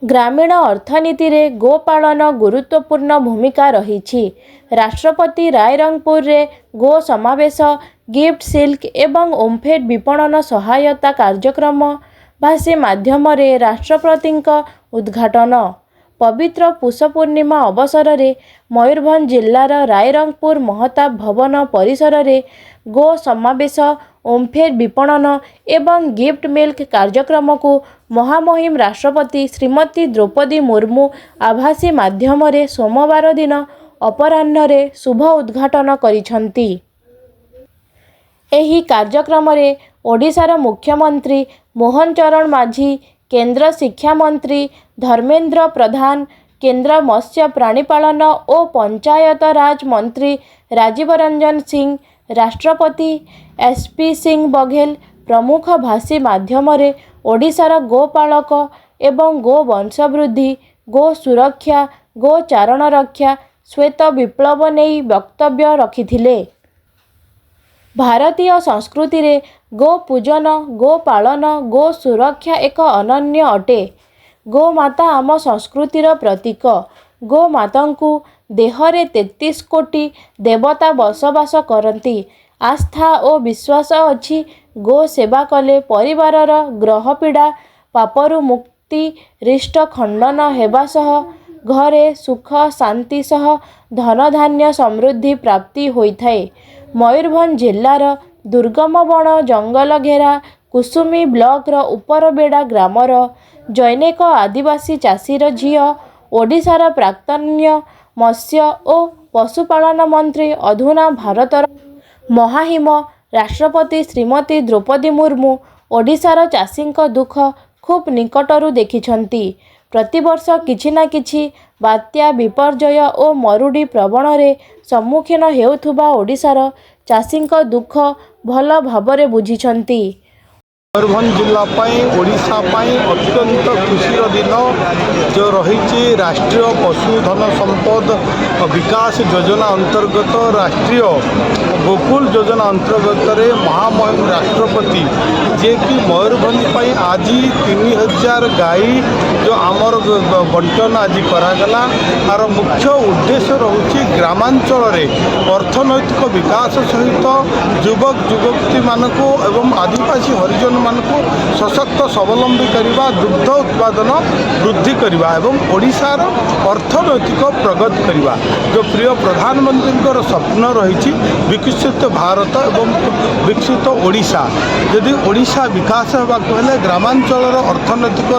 ग्रामीण अर्थनीति रे गोपालन गुरुत्वपूर्ण भूमिका रही। राष्ट्रपति रायरंगपुर रे गो समावेश गिफ्ट सिल्क एवं ओम्फेड विपणन सहायता कार्यक्रम भाषी माध्यम रे राष्ट्रपति उद्घाटन। पवित्र पुष पूर्णिमा अवसर रे मयूरभंज जिल्लार रायरंगपुर महताब भवन परिसर रे गो समावेश ओम्फेड विपणन एवं गिफ्ट मिल्क कार्यक्रम को महामहिम राष्ट्रपति श्रीमती द्रौपदी मुर्मू आभासी माध्यम रे सोमवार दिन अपराह्न रे शुभ उद्घाटन करिसंती। एही कार्यक्रम रे ओडिशार मुख्यमंत्री मोहन चरण माझी, केंद्र शिक्षा मंत्री धर्मेंद्र प्रधान, केंद्र मत्स्य प्राणीपालन और पंचायत राज मंत्री राजीव रंजन सिंह, राष्ट्रपति एसपी सिंह बघेल प्रमुख भाषी माध्यम रे ओडिशार गोपालक एवं गो वंशवृद्धि, गो सुरक्षा, गो चारण रक्षा, श्वेत विप्लव नहीं वक्तव्य रखिथिले। भारतीय संस्कृति रे गो पूजन, गो पालन, गो सुरक्षा एक अनन्य अटे। गो माता आम संस्कृतिर प्रतीक। गो माता को देहरे 33 कोटी देवता बसवास करती। आस्था और विश्वास अच्छी गो सेवा कले परिवारर ग्रह पीड़ा पापरु मुक्ति रिष्ट खंडन हेबा सह घरे सुख शांति सह धन धान्य समृद्धि प्राप्ति होइथाए। मयूरभंज जिल्लार दुर्गम वन जंगल घेरा कुसुमी ब्लॉक रो उपरबेड़ा ग्रामर जैनेक आदिवासी चाषीर झील ओडिशार प्राक्तन्य मत्स्य और पशुपालन मंत्री अधुना भारतर महाहिम राष्ट्रपति श्रीमती द्रौपदी मुर्मू ओडिशार चाषींक दुख खूब निकटरू देखिछंती। प्रतिवर्ष किछि ना किछि बात्या विपर्यय और मरुड़ी प्रवण रे सम्मुखीन हेउथुबा ओडिशार चाषींक दुख भल भाबरे बुझिछंती। मयूरभंज जिला ओडिशा अत्यंत खुशीर दिन जो रही राष्ट्रीय पशुधन संपद विकास योजना अंतर्गत राष्ट्रीय गोकुल योजना अंतर्गत महामहिम राष्ट्रपति जे कि मयूरभंज आज 3000 गाई जो आमर बंटन आज करागला। तार मुख्य उद्देश्य रही ग्रामांचल अर्थनैतिक विकास सहित युवक युवती मानक एवं आदिवासी हरिजन मानकु सशक्त स्वावलंबी करवा, दुग्ध उत्पादन वृद्धि करवा एवं ओडिशार अर्थनैतिक प्रगति करवा। जो प्रिय प्रधानमंत्री स्वप्न रही विकसित भारत एवं विकसित ओडिशा। यदि ओडिशा विकास होगा कहले ग्रामांचल अर्थनैतिक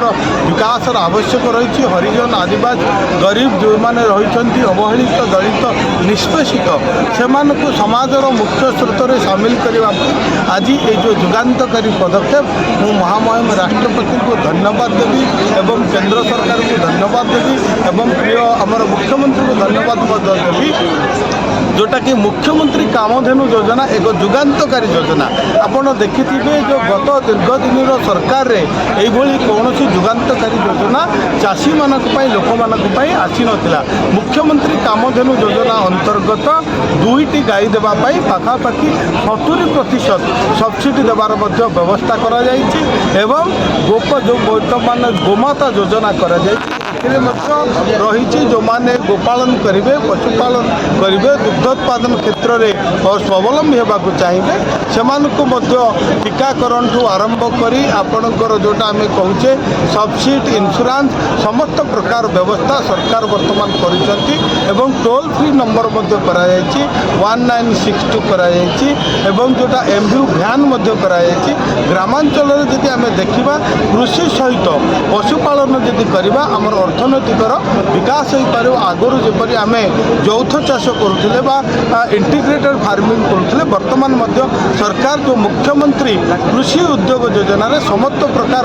विकास आवश्यक रही। हरिजन आदिवासी गरीब जो मैंने रही अवहेलित दलित निष्पेषित से समाजर मुख्य स्रोत में सामिल करने आज ये जो युगांतकारी पदक्षेप मु महामहिम राष्ट्रपति को धन्यवाद देवी एवं केंद्र सरकार को धन्यवाद देवी एवं प्रिय आमर मुख्यमंत्री को धन्यवाद देवी जोटा कि मुख्यमंत्री कामधेनु योजना एक युगांतकारी योजना। आपड़ देखिथिबे जो गत दीर्घ दिन सरकार रे एभली कौन युगांतकारी योजना चाषी मानक पई लोक मानक पई आसी नथिला। मुख्यमंत्री कामधेनु योजना अंतर्गत 2टी गाई देबा पई पाखापाखि 70% सब्सिडी देवार मध्य व्यवस्था करा जायछि एवं गोप जो वर्तमान गोमाता योजना करा जायछि रही जो माने गोपालन करेंगे पशुपालन करेंगे दुग्धोत्पादन क्षेत्र में और स्वावलंबी होगा चाहिए से टीकाकरण ठू आरंभ करी आपणकर जोटा आम कहचे सब्सिडी इंश्योरेंस समस्त प्रकार व्यवस्था सरकार वर्तमान कर टोल फ्री नंबर 1962 एवं जोटा एमव्यू भ्यान ग्रामांचल जदि आम देखा कृषि सहित पशुपालन जदि करवा आमर अर्थनैतिक विकास हो पार। आगुरी जपरी आम यौथ चाष करुले इंटीग्रेटेड फार्मिंग करुले वर्तमान सरकार जो मुख्यमंत्री कृषि उद्योग योजना रे समस्त प्रकार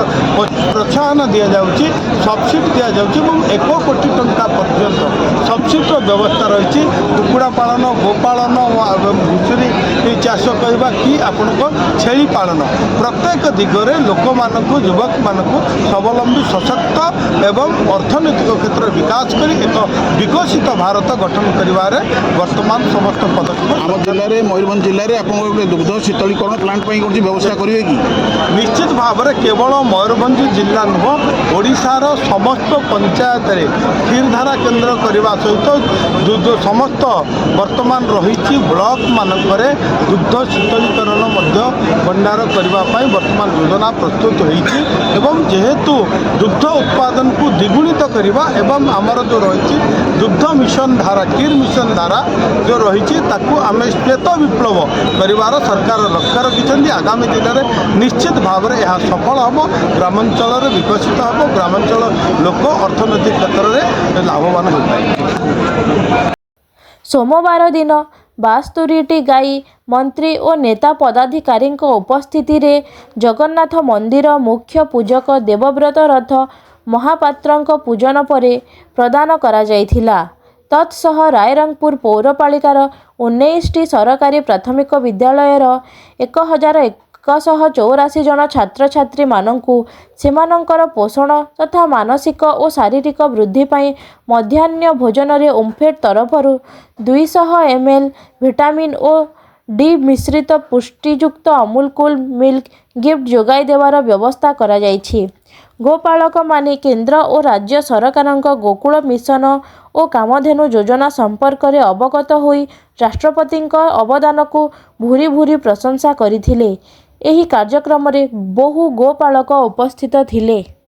प्रोत्साहन दि जाउची सब्सिडी दि जाउची 1 कोटी टंका पर्यंत सब्सिडी व्यवस्था रही। कुकुड़ा पालन गोपालन घुषुरी चाष करवा कि आपको छेली पालन प्रत्येक दिगरे लोक मानक युवक मानक स्वावलंबी सशक्त एवं अर्थनैतिक क्षेत्र विकास कर एक विकसित भारत गठन कर वर्तमान समस्त पदक्षेप आम जिले में मयूरभंज जिले में आप दुग्ध शीतलीकरण प्लांट कौन व्यवस्था करेंगे कि निश्चित भाव में केवल मयूरभंज जिला नुह ओडिशार समस्त पंचायत रे क्षीरधारा केन्द्र करने सहित समस्त वर्तमान रही ब्लॉक मानक दुग्ध शीतलीकरण भंडार करने वर्तमान योजना प्रस्तुत होती जेहेतु दुग्ध उत्पादन को द्विगुणित करवा एवं आमर जो रही दुग्ध मिशन धारा क्षीर मिशन धारा जो रही आम श्वेत विप्लव कर सरकार लक्ष्य रखिंट आगामी दिन में निश्चित भाव में यह सफल हम ग्रामांचल विकसित हम ग्रामांचल लोक अर्थनैतिक क्षेत्र में लाभवान हो। सोमवार दिन 72टी गाई मंत्री और नेता पदाधिकारी उपस्थिति रे जगन्नाथ मंदिर मुख्य पूजक देवव्रत रथ महापात्र पूजन पर प्रदान करा जायथिला। तत्सह रायरंगपुर पौरपालिकार 19टी सरकारी प्राथमिक विद्यालयर 1184 जन छात्र छात्री मानंकु सेमानंकर पोषण तथा मानसिक और शारीरिक वृद्धि पाई मध्याह्न भोजन रे ओम्फेड तरफरु 200 ml विटामिन और डी मिश्रित पुष्टियुक्त अमूल कूल मिल्क गिफ्ट जोगाई देवार व्यवस्था करा जायछि। गोपालक माने केंद्र और राज्य सरकारक गोकुल मिशन और कामधेनु योजना संपर्क में अवगत होई राष्ट्रपति अवदान को भूरी भूरी प्रशंसा करथिले। एही कार्यक्रम रे बहु गोपालक उपस्थित थिले।